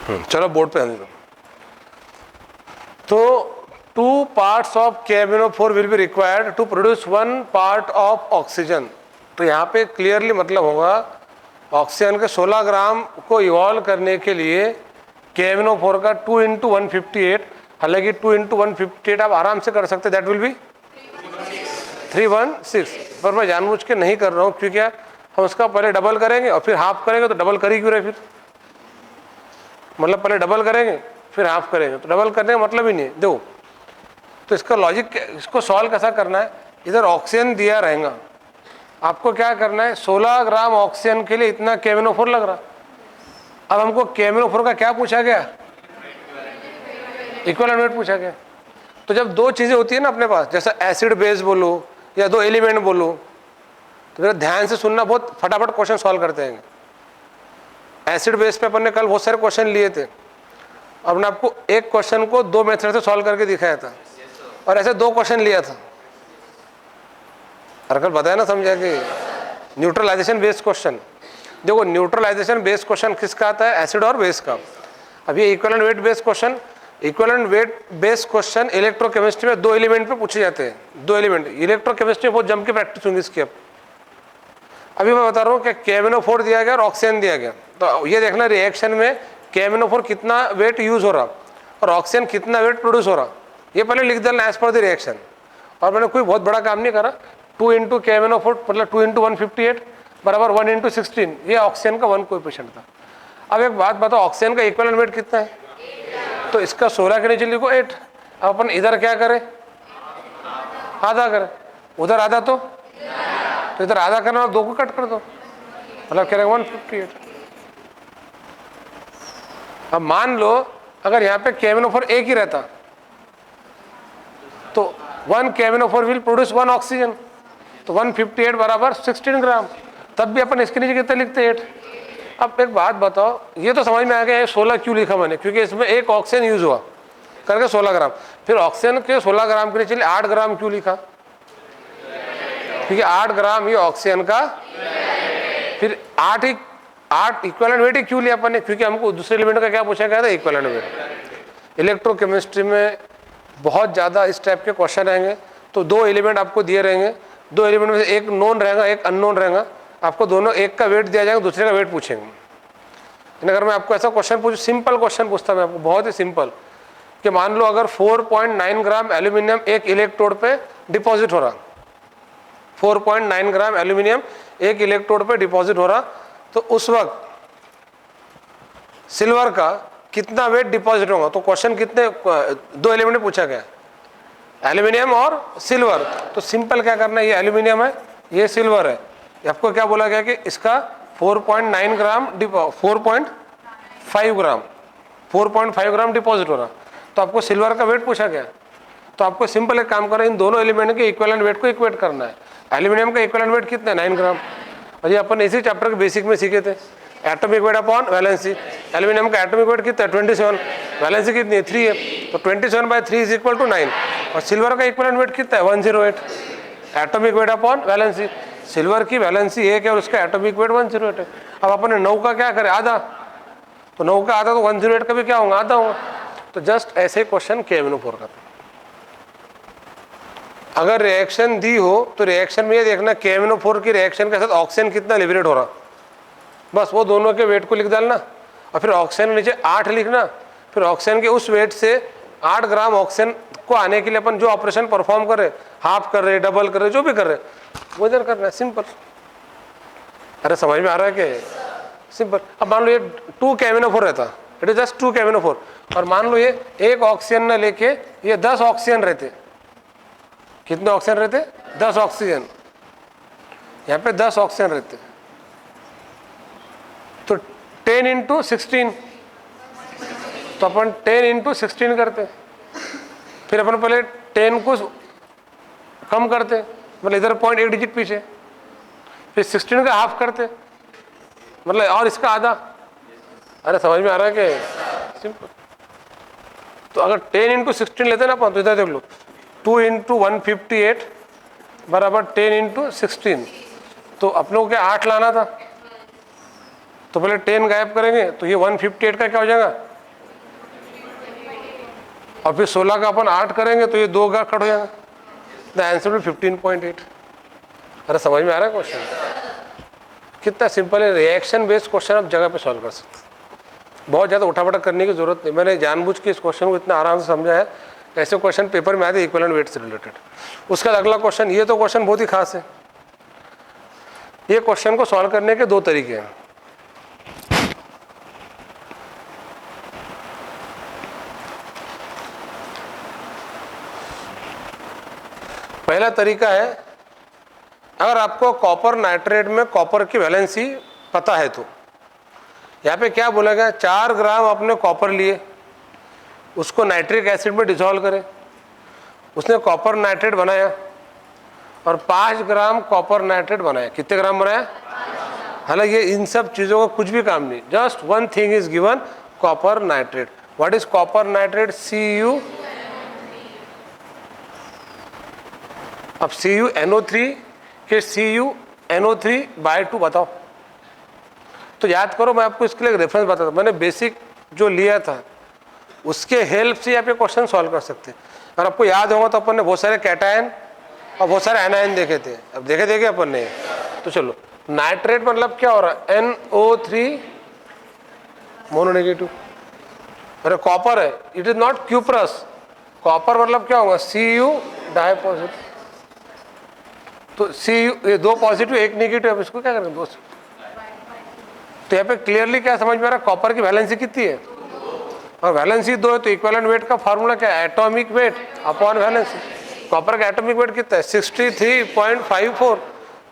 चलो बोर्ड पे आने दो। तो 2 parts of KMnO4 will be required to produce 1 part of oxygen. तो यहाँ पे क्लियरली मतलब होगा ऑक्सीजन के 16 ग्राम को इवॉल्व करने के लिए KMnO4 का 2 × 158, हालांकि 2 × 158 आप आराम से कर सकते, दैट विल बी 316, पर मैं जानबूझ के नहीं कर रहा हूँ क्योंकि हम उसका पहले डबल करेंगे और फिर हाफ करेंगे, तो डबल कर ही क्यों रहे फिर, मतलब पहले डबल करेंगे फिर हाफ करेंगे, तो डबल करने का मतलब ही नहीं है। देखो तो इसका लॉजिक, इसको सॉल्व कैसा करना है, इधर ऑक्सीजन दिया रहेगा, आपको क्या करना है 16 ग्राम ऑक्सीजन के लिए इतना KMnO4 लग रहा। अब हमको KMnO4 का क्या पूछा गया, इक्विवेलेंट वेट पूछा गया। तो जब दो चीज़ें होती है ना अपने पास, जैसा एसिड बेस बोलो या दो एलिमेंट बोलो, तो मेरा ध्यान से सुनना, बहुत फटाफट क्वेश्चन सॉल्व करते हैं। एसिड बेस पे अपन ने कल बहुत सारे क्वेश्चन लिए थे, अब ने आपको एक क्वेश्चन को 2 मेथड से सॉल्व करके दिखाया था और ऐसे 2 क्वेश्चन लिया था, और कल बताया ना, समझा कि न्यूट्रलाइजेशन बेस्ड क्वेश्चन। देखो न्यूट्रलाइजेशन बेस्ड क्वेश्चन किसका आता है, एसिड और बेस का। अब ये equivalent weight based question, equivalent weight based question electrochemistry में 2 एलिमेंट पे पूछे जाते हैं, 2 एलिमेंट। इलेक्ट्रोकेमिस्ट्री में बहुत जम के प्रैक्टिस होंगी इसकी। अब अभी मैं बता रहा हूँ कि KMnO4 दिया गया और ऑक्सीजन दिया गया, तो ये देखना रिएक्शन में KMnO4 कितना वेट यूज हो रहा और ऑक्सीजन कितना वेट प्रोड्यूस हो रहा, ये पहले लिख देना एज पर द रिएक्शन। और मैंने कोई बहुत बड़ा काम नहीं करा, 2 × KMnO4 मतलब 2 × 158 बराबर 1 × 16, ये ऑक्सीजन का 1 कोएफिशिएंट था। अब एक बात बताओ, ऑक्सीजन का इक्विवेलेंट वेट कितना है, तो इसका 16 के नीचे लिखो 8। अब अपन इधर क्या करें, आधा करें, उधर आधा, तो इधर आधा करना और 2 को कट कर दो, मतलब कह रहे 158। अब मान लो अगर यहाँ पे KMnO4 एक ही रहता तो 1 KMnO4 विल प्रोड्यूस 1 ऑक्सीजन, तो 158 बराबर 16 ग्राम, तब भी अपन इसके नीचे कितना लिखते 8। अब एक बात बताओ, ये तो समझ में आ गया 16 क्यों लिखा मैंने, क्योंकि इसमें एक ऑक्सीजन यूज हुआ करके 16 ग्राम। फिर ऑक्सीजन के 16 ग्राम के नीचे 8 ग्राम क्यों लिखा, क्योंकि 8 ग्राम ये ऑक्सीजन का, फिर 8 इक्विवेलेंट वेट ही क्यों लिया अपन ने, क्योंकि हमको दूसरे एलिमेंट का क्या पूछा गया था, इक्विवेलेंट वेट। इलेक्ट्रोकेमिस्ट्री में बहुत ज़्यादा इस टाइप के क्वेश्चन रहेंगे, तो 2 एलिमेंट आपको दिए रहेंगे, 2 एलिमेंट में से एक नोन रहेगा एक अननोन रहेगा, आपको दोनों एक का वेट दिया जाएगा, दूसरे का वेट पूछेंगे। लेकिन अगर मैं आपको ऐसा क्वेश्चन पूछूं, सिंपल क्वेश्चन पूछता मैं आपको, बहुत ही सिंपल, कि मान लो अगर 4.9 ग्राम एल्यूमिनियम एक इलेक्ट्रोड पे डिपॉजिट हो रहा, 4.9 ग्राम एल्यूमिनियम एक इलेक्ट्रोड पे डिपॉजिट हो रहा, तो उस वक्त सिल्वर का कितना वेट डिपॉजिट होगा। तो क्वेश्चन कितने 2 एलिमेंट पूछा गया, एल्यूमिनियम और सिल्वर। तो सिंपल क्या करना है, ये एल्यूमिनियम है ये सिल्वर है, आपको क्या बोला गया कि इसका 4.9 ग्राम 4.5 ग्राम डिपॉजिट हो रहा, तो आपको सिल्वर का वेट पूछा गया। तो आपको सिंपल एक काम करना है, इन दोनों एलिमेंट के इक्विवेलेंट वेट को इक्वेट करना है। एल्यूमिनियम का इक्विवेलेंट वेट कितना है, 9 ग्राम, और ये अपन इसी चैप्टर के बेसिक में सीखे थे, atomic weight upon valency. Aluminium का एटॉमिक वेट कितना है 27, वैलेंसी कितनी है 3 है, तो 27/3 = 9। और सिल्वर का इक्विवेलेंट वेट कितना है 108, atomic weight upon valency. Silver की वैलेंसी 1 है और उसका एटॉमिक वेट 108 है। अब अपन ने 9 का क्या करे, आधा, तो 9 का आधा तो 108 का भी क्या होगा, आधा होगा। तो जस्ट ऐसे क्वेश्चन KMnO4 का। अगर रिएक्शन दी हो तो रिएक्शन में ये देखना KMnO4 की रिएक्शन के साथ ऑक्सीजन कितना लिबरेट हो रहा, बस वो दोनों के वेट को लिख डालना, और फिर ऑक्सीजन के नीचे 8 लिखना। फिर ऑक्सीजन के उस वेट से 8 ग्राम ऑक्सीजन को आने के लिए अपन जो ऑपरेशन परफॉर्म कर रहे, हाफ कर रहे, डबल कर रहे, जो भी कर रहे, वो इधर करना है, सिंपल। अरे समझ में आ रहा है कि सिंपल। अब मान लो ये 2 KMnO4 रहता, इट इज जस्ट 2 KMnO4, और मान लो ये एक ऑक्सीजन न लेके ये 10 ऑक्सीजन रहते, कितने ऑक्सीजन रहते 10 ऑक्सीजन, यहाँ पे 10 ऑक्सीजन रहते, तो 10 × 16, तो अपन 10 × 16 करते, फिर अपन पहले 10 को कम करते, मतलब इधर पॉइंट 1 डिजिट पीछे, फिर 16 का हाफ करते, मतलब और इसका आधा। अरे समझ में आ रहा है कि सिंपल। तो अगर 10 × 16 लेते ना अपन, तो इधर देख लो 2 × 158 बराबर 10 × 16, तो अपनों को क्या 8 लाना था, तो पहले 10 गायब करेंगे, तो ये 158 का क्या हो जाएगा और फिर 16 का अपन 8 करेंगे तो ये 2 का कट हो जाएगा, द आंसर विल 15.8। अरे समझ में आ रहा है क्वेश्चन? कितना सिंपल है। रिएक्शन बेस्ड क्वेश्चन आप जगह पे सॉल्व कर सकते हैं, बहुत ज़्यादा उठापटक करने की जरूरत नहीं। मैंने जानबूझ के इस क्वेश्चन को इतना आराम से समझा है, ऐसे क्वेश्चन पेपर में आते इक्विवेलेंट वेट से रिलेटेड। उसका अगला क्वेश्चन, ये तो क्वेश्चन बहुत ही खास है। ये क्वेश्चन को सॉल्व करने के 2 तरीके हैं। पहला तरीका है, अगर आपको कॉपर नाइट्रेट में कॉपर की वैलेंसी पता है तो यहाँ पे क्या बोला गया, 4 ग्राम आपने कॉपर लिए, उसको नाइट्रिक एसिड में डिसॉल्व करें, उसने कॉपर नाइट्रेट बनाया और 5 ग्राम कॉपर नाइट्रेट बनाया। कितने ग्राम बनाया? हालांकि ये इन सब चीज़ों का कुछ भी काम नहीं, just one thing is given, copper nitrate. What is copper nitrate? Cu। अब CuNO3 के CuNO3/2 बताओ। तो याद करो, मैं आपको इसके लिए रेफरेंस बताता हूँ। मैंने बेसिक जो लिया था उसके हेल्प से आप ये क्वेश्चन सॉल्व कर सकते हैं। और आपको याद होगा तो अपन ने बहुत सारे कैटायन और बहुत सारे एनायन देखे थे, अब देखे थे अपन ने। तो चलो, नाइट्रेट मतलब क्या हो रहा है? NO3 मोनोनेगेटिव। अरे कॉपर है, it is not cuprous. Copper मतलब क्या होगा? Cu डाइपॉजिटिव। तो Cu, ये 2 पॉजिटिव 1 नेगेटिव, अब इसको क्या करेंगे? 2 से। तो यहाँ पे क्लियरली क्या समझ में आ रहा है? कॉपर की वैलेंसी कितनी है? और वैलेंसी 2 है, तो इक्विवेलेंट वेट का फार्मूला क्या है? Atomic weight upon valency. Copper का एटॉमिक वेट कितना है? 63.54,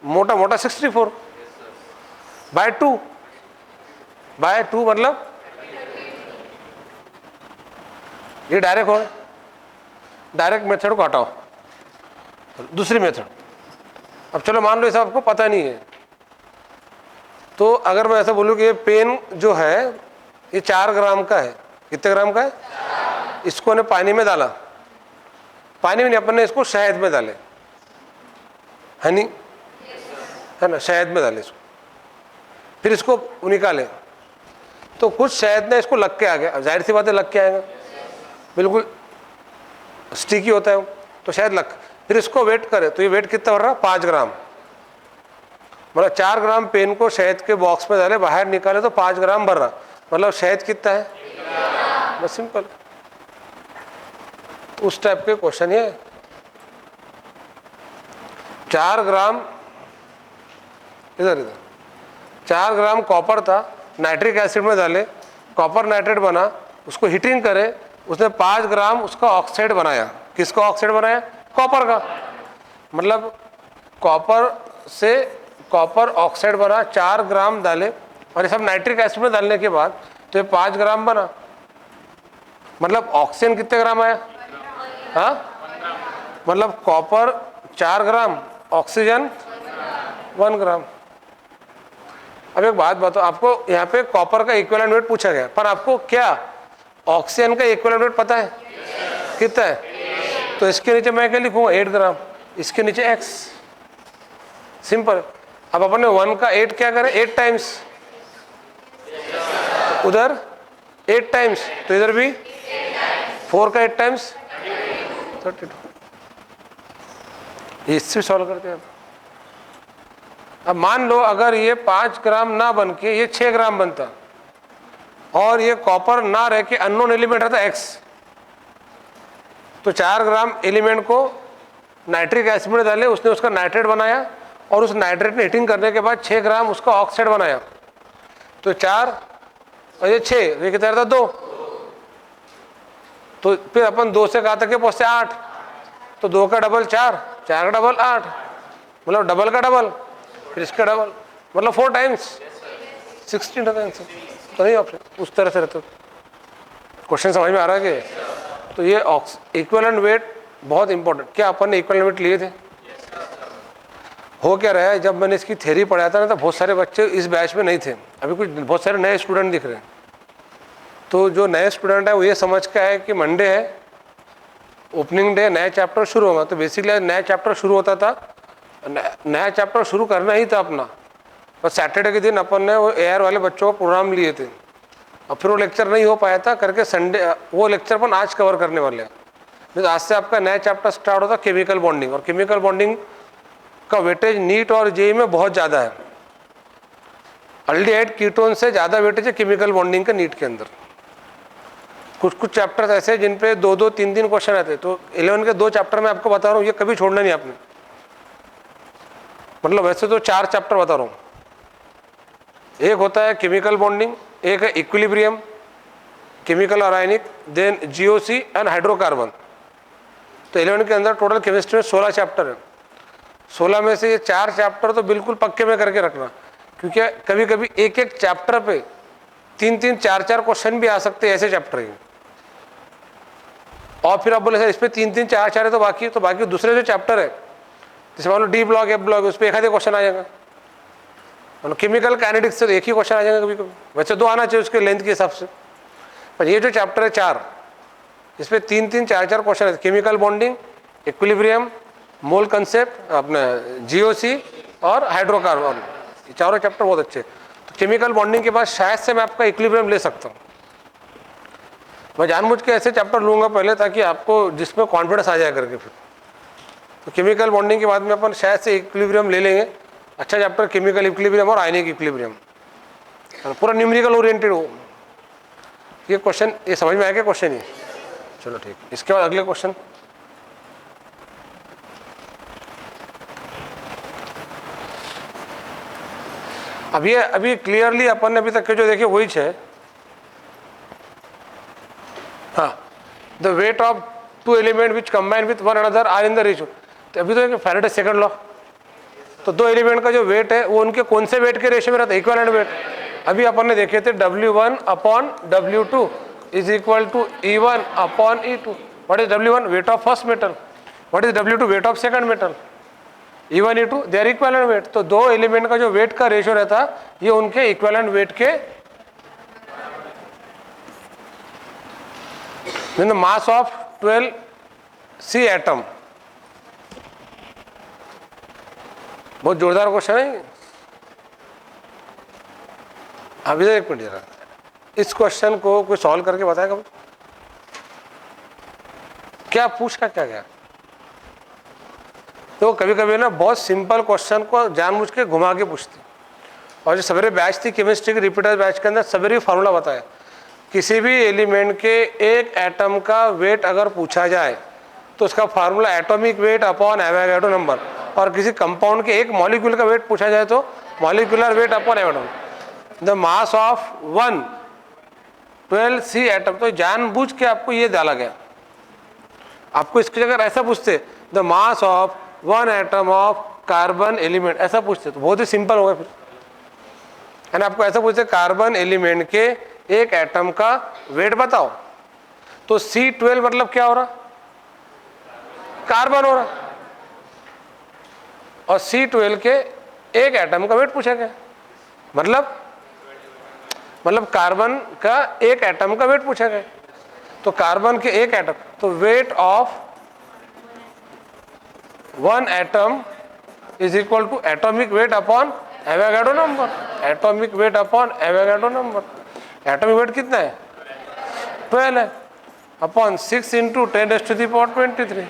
मोटा मोटा 64/2 मतलब ये डायरेक्ट हो, डायरेक्ट मेथड को हटाओ, दूसरी मेथड। अब चलो मान लो ये सब आपको पता नहीं है, तो अगर मैं ऐसा बोलूँ कि ये पेन जो है ये 4 ग्राम का है। कितने ग्राम का है? इसको ने पानी में डाला, पानी में नहीं, अपन ने इसको शहद में डाले, हनी है ना, शहद में डाले इसको, फिर इसको निकाले तो कुछ शहद ने इसको लग के आ गया। अब जाहिर सी बात है लग के आएगा, बिल्कुल स्टिकी होता है वो, तो शायद लग। फिर इसको वेट करें तो ये वेट कितना हो रहा है? 5 ग्राम। मतलब 4 ग्राम पेन को शहद के बॉक्स में डाले, बाहर निकाले तो 5 ग्राम भर रहा, मतलब शहद कितना है? बस सिंपल। तो उस टाइप के क्वेश्चन ये 4 ग्राम, इधर 4 ग्राम कॉपर था, नाइट्रिक एसिड में डाले, कॉपर नाइट्रेट बना, उसको हीटिंग करे, उसने 5 ग्राम उसका ऑक्साइड बनाया। किसका ऑक्साइड बनाया? कॉपर का। मतलब कॉपर से कॉपर ऑक्साइड बना, 4 ग्राम डाले और ये सब नाइट्रिक एसिड में डालने के बाद तो ये 5 ग्राम बना। मतलब ऑक्सीजन कितने ग्राम आया? हाँ, मतलब कॉपर 4 ग्राम, ऑक्सीजन 1 ग्राम। अब एक बात बताओ, आपको यहाँ पे कॉपर का इक्विवेलेंट वेट पूछा गया, पर आपको क्या ऑक्सीजन का इक्विवेलेंट वेट पता है? कितना है? तो इसके नीचे मैं क्या लिखूंगा? 8 ग्राम, इसके नीचे x। सिंपल। अब अपन ने 1 का 8 क्या करें? 8 टाइम्स, उधर 8 टाइम्स, तो इधर भी 4 का 8 टाइम्स 32। इससे सॉल्व करते हैं। अब मान लो अगर ये 5 ग्राम ना बन के ये 6 ग्राम बनता और ये कॉपर ना रह के अननोन एलिमेंट रहता x, तो 4 ग्राम एलिमेंट को नाइट्रिक एसिड में डाले, उसने उसका नाइट्रेट बनाया और उस नाइट्रेट ने हीटिंग करने के बाद 6 ग्राम उसका ऑक्साइड बनाया। तो 4 और ये 6, ये कितना रहता? 2। तो फिर अपन 2 से कहा तक के पहुंचते 8, तो 2 का डबल 4, 4 का डबल 8, मतलब डबल का डबल, फिर इसका डबल, मतलब 4 टाइम्स 16 रहता है आंसर। तो नहीं ऑप्शन उस तरह से रहता। क्वेश्चन समझ में आ रहा है कि? तो ये इक्विवेलेंट वेट बहुत इंपॉर्टेंट। क्या अपन ने इक्विवेलेंट वेट लिए थे? हो क्या रहा है, जब मैंने इसकी थ्योरी पढ़ाया था ना तो बहुत सारे बच्चे इस बैच में नहीं थे, अभी कुछ बहुत सारे नए स्टूडेंट दिख रहे हैं। तो जो नए स्टूडेंट है वो ये समझ के आए कि मंडे है, ओपनिंग डे, नया चैप्टर शुरू होगा। तो बेसिकली नया चैप्टर शुरू होता था, नया चैप्टर शुरू करना ही था अपना, पर सैटरडे के दिन अपन ने वो एआर वाले बच्चों का प्रोग्राम लिए थे। और फिर वो लेक्चर नहीं हो पाया था करके संडे वो लेक्चर अपन आज कवर करने वाले हैं। नहीं तो आज से आपका नया चैप्टर स्टार्ट होता केमिकल बॉन्डिंग, और केमिकल बॉन्डिंग का वेटेज नीट और जेई में बहुत ज़्यादा है। अल्डिहाइड कीटोन से ज़्यादा वेटेज है केमिकल बॉन्डिंग का नीट के अंदर। कुछ कुछ चैप्टर्स ऐसे हैं जिन पे 2-2, 3-3 क्वेश्चन आते हैं। तो 11 के 2 चैप्टर मैं आपको बता रहा हूँ, ये कभी छोड़ना नहीं आपने। मतलब वैसे तो 4 चैप्टर बता रहा हूँ। एक होता है केमिकल बॉन्डिंग, एक है equilibrium, chemical ionic, then GOC and hydrocarbon. तो 11 के अंदर टोटल केमिस्ट्री में 16 चैप्टर है। 16 में से ये 4 चैप्टर तो बिल्कुल पक्के में करके रखना, क्योंकि कभी कभी एक एक चैप्टर पे 3-3, 4-4 क्वेश्चन भी आ सकते हैं, ऐसे चैप्टर हैं। और फिर आप बोले सर इस पर 3-3, 4-4 है तो बाकी दूसरे जो चैप्टर है, जैसे मान लो डी ब्लॉक, एफ ब्लॉक, उस पर एक आधे क्वेश्चन आ जाएगा। मतलब केमिकल काइनेटिक्स से तो एक ही क्वेश्चन आ जाएगा कभी कभी, वैसे 2 आना चाहिए उसके लेंथ के हिसाब से। पर ये जो चैप्टर है 4, इस पर 3-3, 4-4 क्वेश्चन है। केमिकल बॉन्डिंग, इक्विलिब्रियम, मोल कंसेप्ट, अपना जीओसी और हाइड्रोकार्बन, ये चारों चैप्टर बहुत अच्छे। तो केमिकल बॉन्डिंग के बाद शायद से मैं आपका इक्विलिब्रियम ले सकता हूँ। मैं जानबूझ के ऐसे चैप्टर लूँगा पहले, ताकि आपको जिसमें कॉन्फिडेंस आ जाए करके फिर। तो केमिकल बॉन्डिंग के बाद में अपन शायद से इक्विलिब्रियम ले लेंगे, अच्छा चैप्टर केमिकल इक्विलिब्रियम और आयनिक इक्विलिब्रियम, पूरा न्यूमेरिकल ओरिएंटेड हो। ये क्वेश्चन ये समझ में आया क्या क्वेश्चन? ये चलो ठीक। इसके बाद अगले क्वेश्चन, अभी क्लियरली अपन ने अभी तक के जो देखे वही है। हाँ, the weight of 2 element which combine with one another are in the ratio. तो अभी तो फैराडे सेकंड लॉ, तो 2 एलिमेंट का जो वेट है वो उनके कौन से वेट के रेशियो में रहता है? Equivalent weight. अभी अपन ने देखे थे W1 upon W2 is equal to E1 upon E2। What is W1? Weight of first metal. What is W2? Weight of second metal. E1 E2 they are equivalent weight. तो 2 element का जो wait का ratio रहता है ये उनके equivalent weight के in the mass of 12C atom. बहुत जोरदार क्वेश्चन है। अभी एक मिनट जरा, इस क्वेश्चन को कोई सॉल्व करके बताएगा? क्या पूछा क्या गया? तो कभी कभी ना बहुत सिंपल क्वेश्चन को जानबूझ के घुमा के पूछते। और जो सवेरे बैच थी केमिस्ट्री की रिपीटर बैच के अंदर सवेरे फार्मूला बताया, किसी भी एलिमेंट के एक एटम का वेट अगर पूछा जाए तो उसका formula atomic weight upon Avogadro number, और किसी कंपाउंड के एक मॉलिक्यूल का वेट पूछा जाए तो molecular weight upon Avogadro the mass of 12C atom. तो जानबूझ के आपको ये डाला गया। आपको इसकी जगह ऐसा पूछते the mass of 1 atom of carbon element, ऐसा पूछते तो बहुत ही सिंपल होगा फिर। एंड आपको ऐसा पूछते कार्बन एलिमेंट के एक एटम का वेट बताओ, तो C12 मतलब क्या हो रहा? कार्बन हो रहा, और C12 के एक एटम का वेट पूछा गया, मतलब कार्बन का एक एटम का वेट पूछा गया। तो कार्बन के एक एटम, तो weight of 1 atom is equal to atomic weight upon Avogadro number. Atomic weight upon Avogadro number, atomic weight कितना है? 12 है, अपॉन 6 इंटू 10⁻23।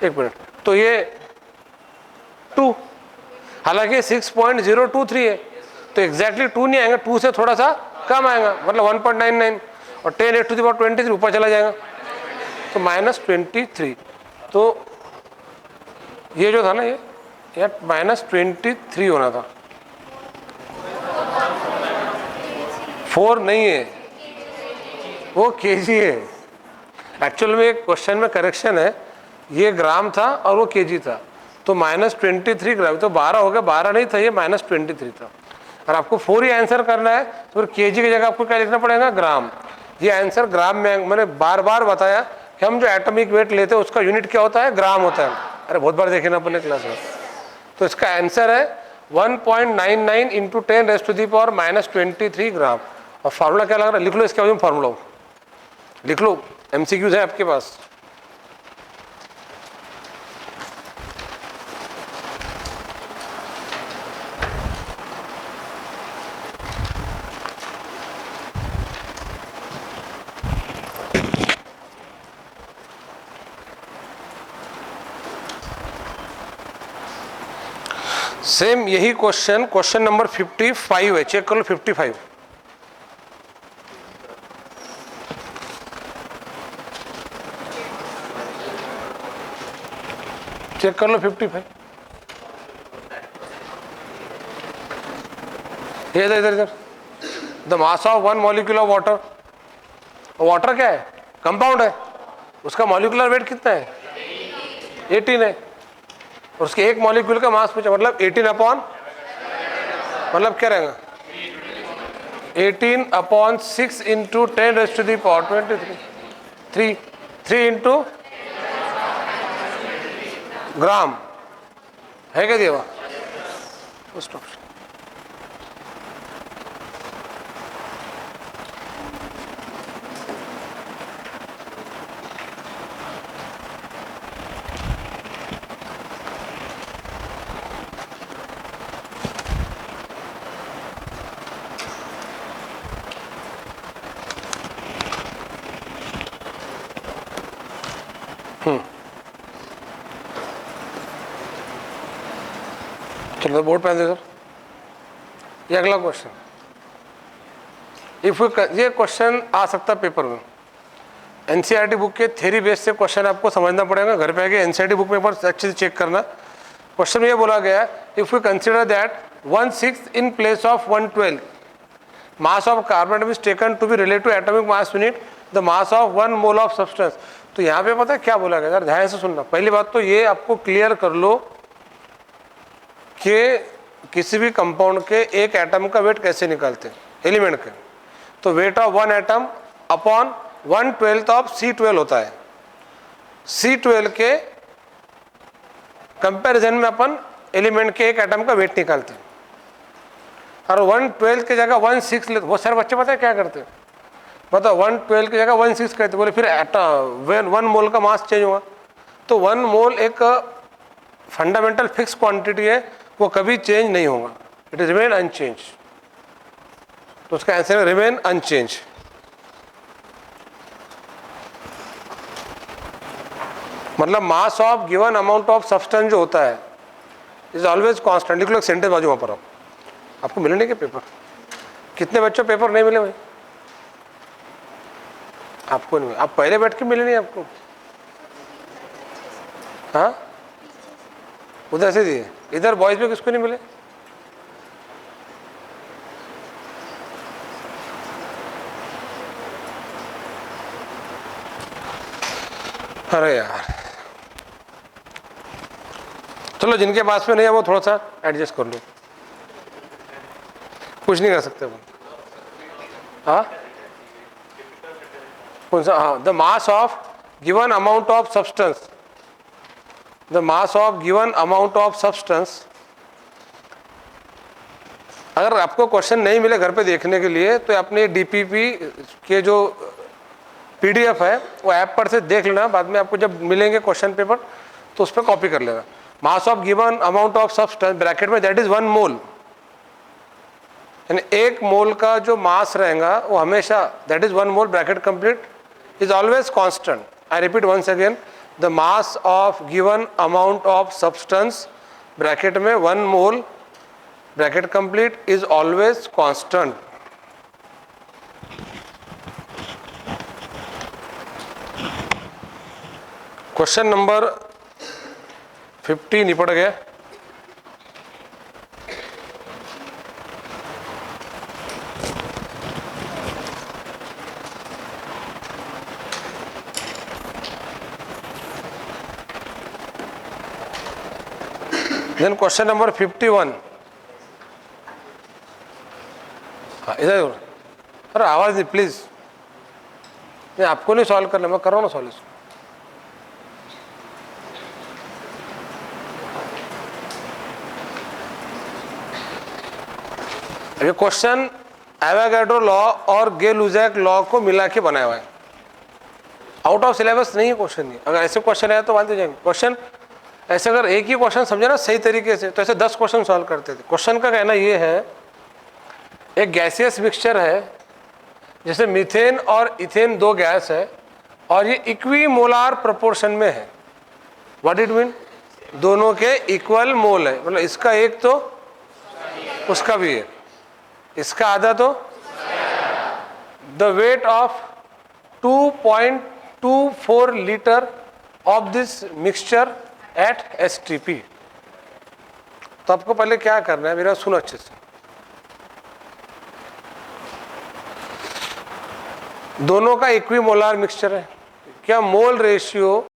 एक मिनट, तो ये 2, हालांकि 6.023 है, तो एग्जैक्टली 2 नहीं आएगा, 2 से थोड़ा सा कम आएगा, मतलब 1.99, और 10⁻23 ऊपर चला जाएगा तो -23। तो ये जो था ना, ये -23 होना था, 4 नहीं है, वो केजी है। एक्चुअल में एक क्वेश्चन में करेक्शन है, ये ग्राम था और वो केजी था, तो -23 ग्राम, तो 12 हो गया, 12 नहीं था ये, -23 था। और आपको 4 ही आंसर करना है तो फिर केजी की जगह आपको क्या लिखना पड़ेगा? ग्राम। ये आंसर ग्राम में, मैंने बार बार बताया कि हम जो एटॉमिक वेट लेते हैं उसका यूनिट क्या होता है? ग्राम होता है। अरे बहुत बार देखे ना अपने क्लास में। तो इसका आंसर है 1.99 इंटू 10⁻⁻23 ग्राम। और फार्मूला क्या लग रहा है? लिख लो इसके बाद में फार्मूला, लिख लो, MCQs है आपके पास। सेम यही क्वेश्चन नंबर 55 है, चेक कर लो 55। चेक कर लो 55। ये इधर इधर इधर, the mass of one molecule of water. Water क्या है? कंपाउंड है, उसका मॉलिक्यूलर वेट कितना है? 18 है। और उसके एक मॉलिक्यूल का मास पूछा, मतलब 18 अपॉन, मतलब क्या रहेगा? 18 upon 6 into 10 raise to the power 23, 3 into gram है क्या दिया? First option. चलो बोर्ड पे सर, ये अगला क्वेश्चन। इफ ये क्वेश्चन आ सकता है पेपर में, एनसीईआरटी बुक के थ्योरी बेस से क्वेश्चन आपको समझना पड़ेगा। घर पे आके एनसीईआरटी बुक में एक बार अच्छे से चेक करना। क्वेश्चन में ये बोला गया है, if you consider that 1/6 in place of 1/12 mass of carbon atom is taken to be relative to atomic mass unit the mass of 1 mole of substance. तो यहाँ पे पता है क्या बोला गया? यार ध्यान से सुनना। पहली बात तो ये आपको क्लियर कर लो कि किसी भी कंपाउंड के एक एटम का वेट कैसे निकालते हैं, एलिमेंट के। तो weight of one atom upon 1/12 of C12 होता है। C12 के कंपैरिजन में अपन एलिमेंट के एक एटम का वेट निकालते हैं। और 1/12 की जगह 1/6 लेते। वो सारे बच्चे पता है क्या करते हैं? बताओ, 1/12 की जगह 1/6 कहते, बोले फिर 1 मोल का मास चेंज हुआ। तो 1 मोल एक फंडामेंटल फिक्स क्वांटिटी है, वो कभी चेंज नहीं होगा, इट इज रिमेन अनचेंज। तो उसका आंसर है रिमेन अनचेंज। मतलब मास of given amount of substance जो होता है इज ऑलवेज कांस्टेंट। लिख लो एक सेंटेंस बाजू वहां पर। आपको मिले नहीं क्या पेपर? कितने बच्चों पेपर नहीं मिले भाई? आपको नहीं, आप पहले बैठ के मिले नहीं आपको? हाँ, उधर से दिए, इधर बॉयज में किसको नहीं मिले? अरे यार, चलो जिनके पास में नहीं है वो थोड़ा सा एडजस्ट कर लो, कुछ नहीं कर सकते वो। हाँ, कौन सा? हाँ, the mass of given amount of substance, the mass of given amount of substance. अगर आपको क्वेश्चन नहीं मिले घर पे देखने के लिए तो अपने डीपीपी के जो पीडीएफ है वो ऐप पर से देख लेना। बाद में आपको जब मिलेंगे क्वेश्चन पेपर तो उस पर कॉपी कर लेना। Mass of given amount of substance bracket में दैट इज 1 मोल, यानी 1 मोल का जो मास रहेगा वो हमेशा that is 1 mole bracket complete is always constant. I repeat once again, the mass of given amount of substance bracket में 1 mole bracket complete is always constant. Question number 50 निपट गया। Then question number 51। हाँ इधर, अरे आवाज नहीं please. नहीं आपको नहीं सॉल्व करना, मैं कर रहा हूँ ना सॉल्व। ये क्वेश्चन एवोगाड्रो लॉ और गे-लुसाक लॉ को मिला के बनाया हुआ है, आउट ऑफ सिलेबस नहीं है क्वेश्चन। ये अगर ऐसे क्वेश्चन है तो मानते जाएंगे। क्वेश्चन ऐसे अगर एक ही क्वेश्चन समझे ना सही तरीके से तो ऐसे 10 क्वेश्चन सॉल्व करते थे। क्वेश्चन का कहना ये है, एक गैसियस मिक्सचर है जैसे मीथेन और इथेन 2 गैस है और ये इक्वी मोलार प्रोपोर्शन में है। What it mean? दोनों के इक्वल मोल है, मतलब इसका एक तो उसका भी है, इसका आधा तो the weight of 2.24 litre of this mixture eight STP। तो आपको पहले क्या करना है, मेरा सुनो अच्छे से। दोनों का इक्विमोलार मिक्सचर है, क्या मोल रेशियो